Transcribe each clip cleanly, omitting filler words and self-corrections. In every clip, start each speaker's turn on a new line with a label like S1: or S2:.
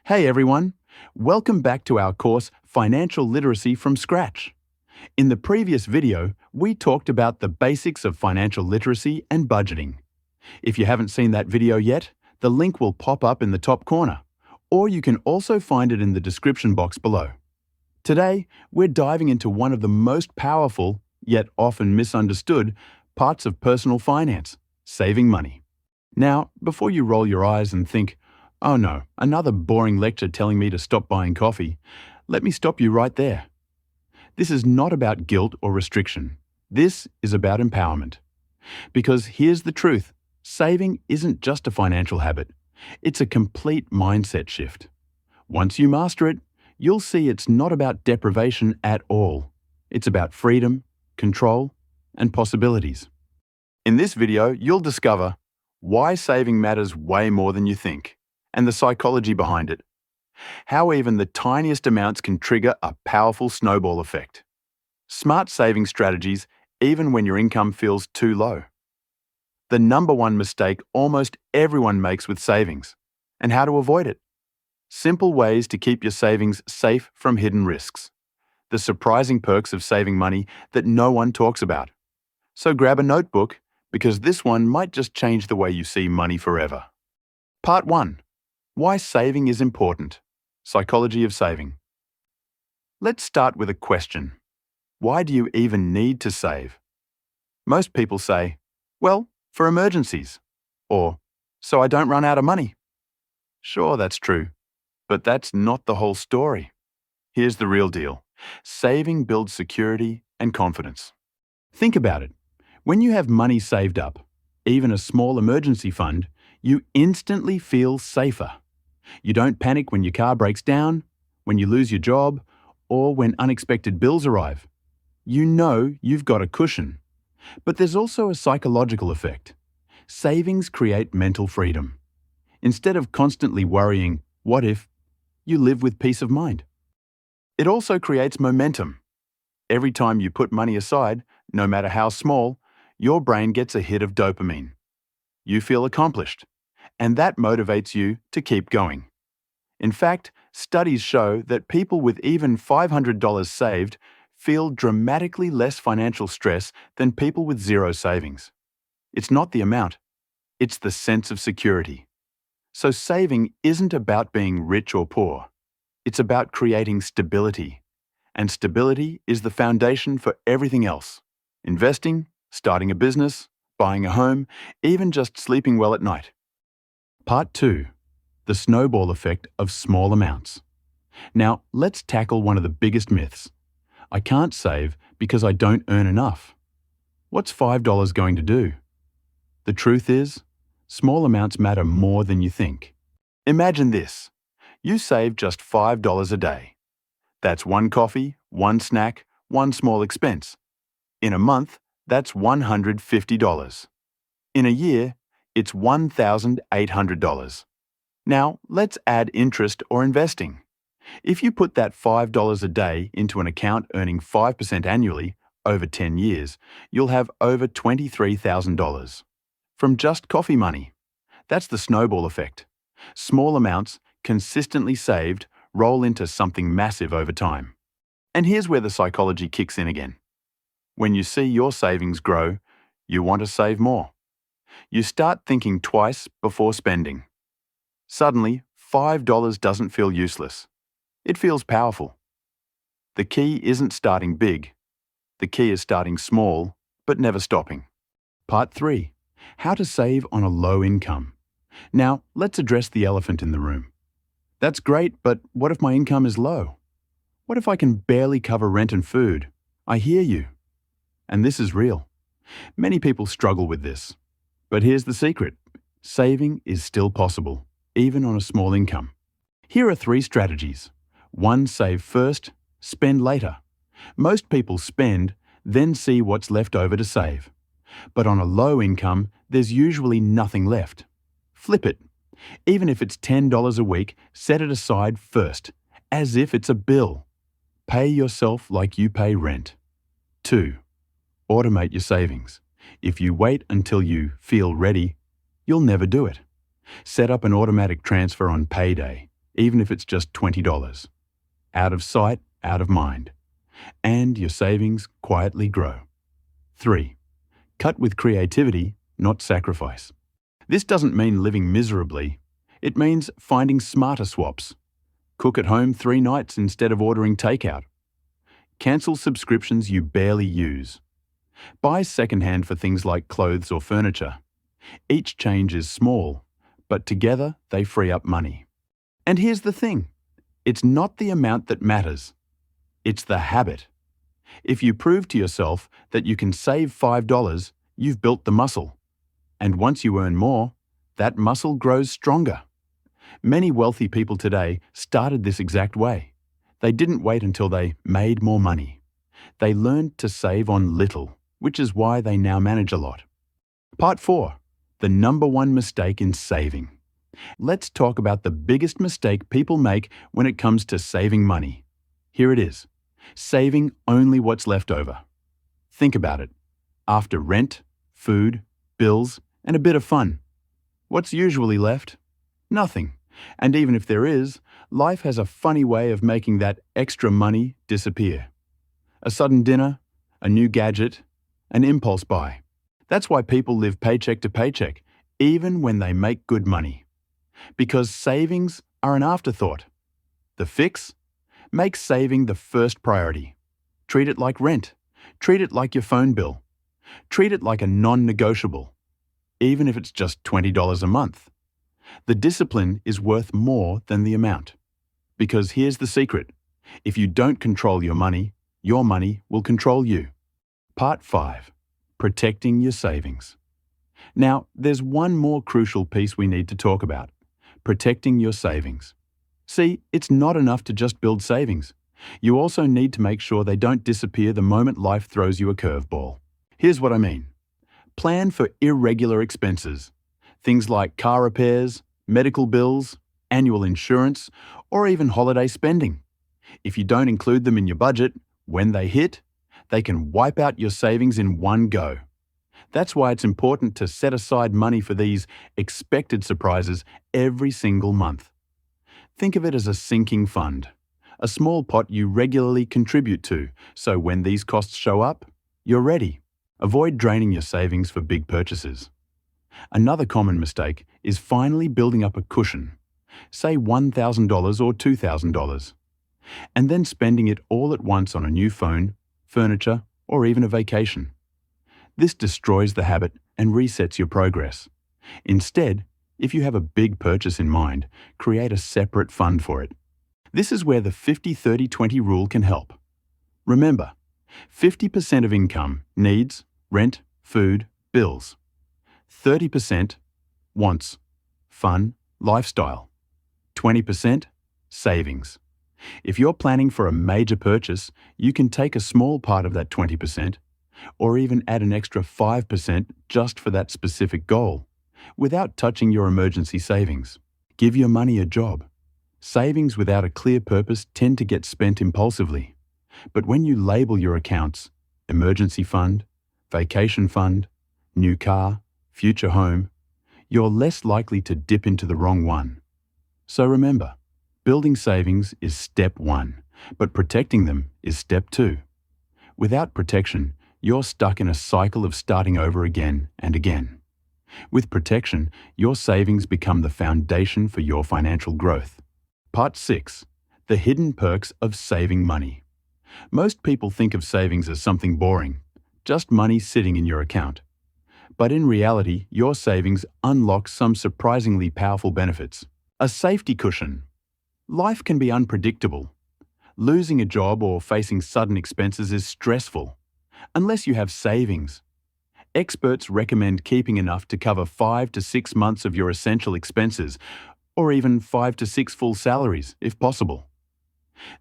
S1: Hey everyone, welcome back to our course Financial Literacy from Scratch. In the previous video, we talked about the basics of financial literacy and budgeting. If you haven't seen that video yet, the link will pop up in the top corner, or you can also find it in the description box below. Today, we're diving into one of the most powerful, yet often misunderstood, parts of personal finance, saving money. Now, before you roll your eyes and think, "Oh no, another boring lecture telling me to stop buying coffee," let me stop you right there. This is not about guilt or restriction. This is about empowerment. Because here's the truth, saving isn't just a financial habit. It's a complete mindset shift. Once you master it, you'll see it's not about deprivation at all. It's about freedom, control, and possibilities. In this video, you'll discover why saving matters way more than you think, and the psychology behind it. How even the tiniest amounts can trigger a powerful snowball effect. Smart saving strategies even when your income feels too low. The number one mistake almost everyone makes with savings, and how to avoid it. Simple ways to keep your savings safe from hidden risks. The surprising perks of saving money that no one talks about. So grab a notebook, because this one might just change the way you see money forever. Part 1. Why saving is important. Psychology of saving. Let's start with a question. Why do you even need to save? Most people say, well, for emergencies, or so I don't run out of money. Sure, that's true, but that's not the whole story. Here's the real deal. Saving builds security and confidence. Think about it. When you have money saved up, even a small emergency fund, you instantly feel safer. You don't panic when your car breaks down, when you lose your job, or when unexpected bills arrive. You know you've got a cushion. But there's also a psychological effect. Savings create mental freedom. Instead of constantly worrying, what if, you live with peace of mind. It also creates momentum. Every time you put money aside, no matter how small, your brain gets a hit of dopamine. You feel accomplished, and that motivates you to keep going. In fact, studies show that people with even $500 saved feel dramatically less financial stress than people with zero savings. It's not the amount, it's the sense of security. So saving isn't about being rich or poor. It's about creating stability. And stability is the foundation for everything else. Investing, starting a business, buying a home, even just sleeping well at night. Part 2. The snowball effect of small amounts. Now, let's tackle one of the biggest myths. I can't save because I don't earn enough. What's $5 going to do? The truth is, small amounts matter more than you think. Imagine this. You save just $5 a day. That's one coffee, one snack, one small expense. In a month, that's $150. In a year, it's $1,800. Now, let's add interest or investing. If you put that $5 a day into an account earning 5% annually over 10 years, you'll have over $23,000 from just coffee money. That's the snowball effect. Small amounts, consistently saved, roll into something massive over time. And here's where the psychology kicks in again. When you see your savings grow, you want to save more. You start thinking twice before spending. Suddenly, $5 doesn't feel useless. It feels powerful. The key isn't starting big. The key is starting small, but never stopping. Part 3. How to save on a low income. Now, let's address the elephant in the room. That's great, but what if my income is low? What if I can barely cover rent and food? I hear you. And this is real. Many people struggle with this. But here's the secret. Saving is still possible, even on a small income. Here are 3 strategies. 1. Save first, spend later. Most people spend, then see what's left over to save. But on a low income, there's usually nothing left. Flip it. Even if it's $10 a week, set it aside first, as if it's a bill. Pay yourself like you pay rent. 2. Automate your savings. If you wait until you feel ready, you'll never do it. Set up an automatic transfer on payday. even if it's just $20. Out of sight, out of mind. And your savings quietly grow. 3. Cut with creativity, not sacrifice. This doesn't mean living miserably. It means finding smarter swaps. Cook at home 3 nights instead of ordering takeout. Cancel subscriptions you barely use. Buy secondhand for things like clothes or furniture. Each change is small, but together they free up money. And here's the thing. It's not the amount that matters. It's the habit. If you prove to yourself that you can save $5, you've built the muscle. And once you earn more, that muscle grows stronger. Many wealthy people today started this exact way. They didn't wait until they made more money. They learned to save on little, which is why they now manage a lot. Part 4. The number one mistake in saving. Let's talk about the biggest mistake people make when it comes to saving money. Here it is. Saving only what's left over. Think about it. After rent, food, bills, and a bit of fun, what's usually left? Nothing. And even if there is, life has a funny way of making that extra money disappear. A sudden dinner, a new gadget, an impulse buy. That's why people live paycheck to paycheck, even when they make good money. Because savings are an afterthought. The fix? Make saving the first priority. Treat it like rent. Treat it like your phone bill. Treat it like a non-negotiable, even if it's just $20 a month. The discipline is worth more than the amount. Because here's the secret. If you don't control your money will control you. Part 5. Protecting your savings. Now, there's one more crucial piece we need to talk about. Protecting your savings. See, it's not enough to just build savings. You also need to make sure they don't disappear the moment life throws you a curveball. Here's what I mean. Plan for irregular expenses. Things like car repairs, medical bills, annual insurance, or even holiday spending. If you don't include them in your budget, when they hit, they can wipe out your savings in one go. That's why it's important to set aside money for these expected surprises every single month. Think of it as a sinking fund, a small pot you regularly contribute to, so when these costs show up, you're ready. Avoid draining your savings for big purchases. Another common mistake is finally building up a cushion, say $1,000 or $2,000, and then spending it all at once on a new phone, furniture, or even a vacation. This destroys the habit and resets your progress. Instead, if you have a big purchase in mind, create a separate fund for it. This is where the 50-30-20 rule can help. Remember, 50% of income needs, rent, food, bills. 30% wants, fun, lifestyle. 20% savings. If you're planning for a major purchase, you can take a small part of that 20%, or even add an extra 5% just for that specific goal, without touching your emergency savings. Give your money a job. Savings without a clear purpose tend to get spent impulsively. But when you label your accounts, emergency fund, vacation fund, new car, future home, you're less likely to dip into the wrong one. So remember, building savings is step 1, but protecting them is step 2. Without protection, you're stuck in a cycle of starting over again and again. With protection, your savings become the foundation for your financial growth. Part 6. The hidden perks of saving money. Most people think of savings as something boring, just money sitting in your account. But in reality, your savings unlock some surprisingly powerful benefits. A safety cushion. Life can be unpredictable. Losing a job or facing sudden expenses is stressful, unless you have savings. Experts recommend keeping enough to cover 5 to 6 months of your essential expenses, or even 5 to 6 full salaries, if possible.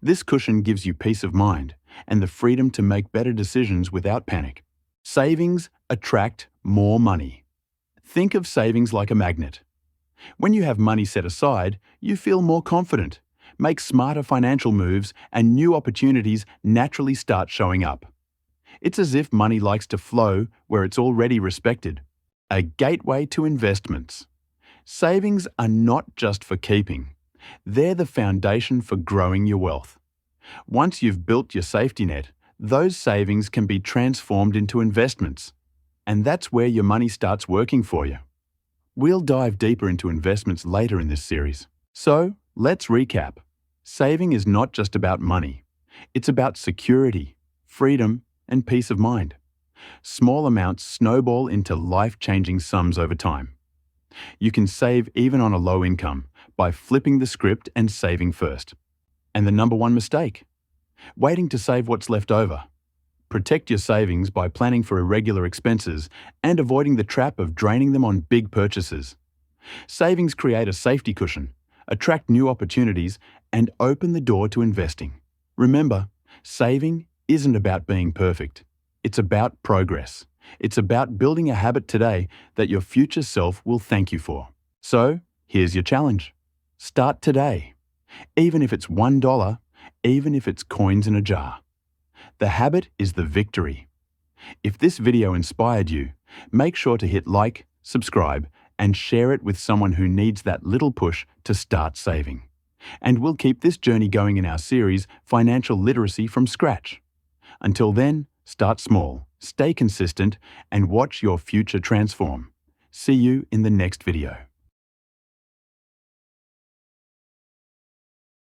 S1: This cushion gives you peace of mind and the freedom to make better decisions without panic. Savings attract more money. Think of savings like a magnet. When you have money set aside, you feel more confident, make smarter financial moves, and new opportunities naturally start showing up. It's as if money likes to flow where it's already respected. A gateway to investments. Savings are not just for keeping. They're the foundation for growing your wealth. Once you've built your safety net, those savings can be transformed into investments. And that's where your money starts working for you. We'll dive deeper into investments later in this series. So, let's recap. Saving is not just about money. It's about security, freedom, and peace of mind. Small amounts snowball into life-changing sums over time. You can save even on a low income by flipping the script and saving first. And the number one mistake: waiting to save what's left over. Protect your savings by planning for irregular expenses and avoiding the trap of draining them on big purchases. Savings create a safety cushion, attract new opportunities, and open the door to investing. Remember, saving isn't about being perfect. It's about progress. It's about building a habit today that your future self will thank you for. So, here's your challenge. Start today. Even if it's $1, even if it's coins in a jar. The habit is the victory. If this video inspired you, make sure to hit like, subscribe, and share it with someone who needs that little push to start saving. And we'll keep this journey going in our series, Financial Literacy from Scratch. Until then, start small, stay consistent, and watch your future transform. See you in the next video.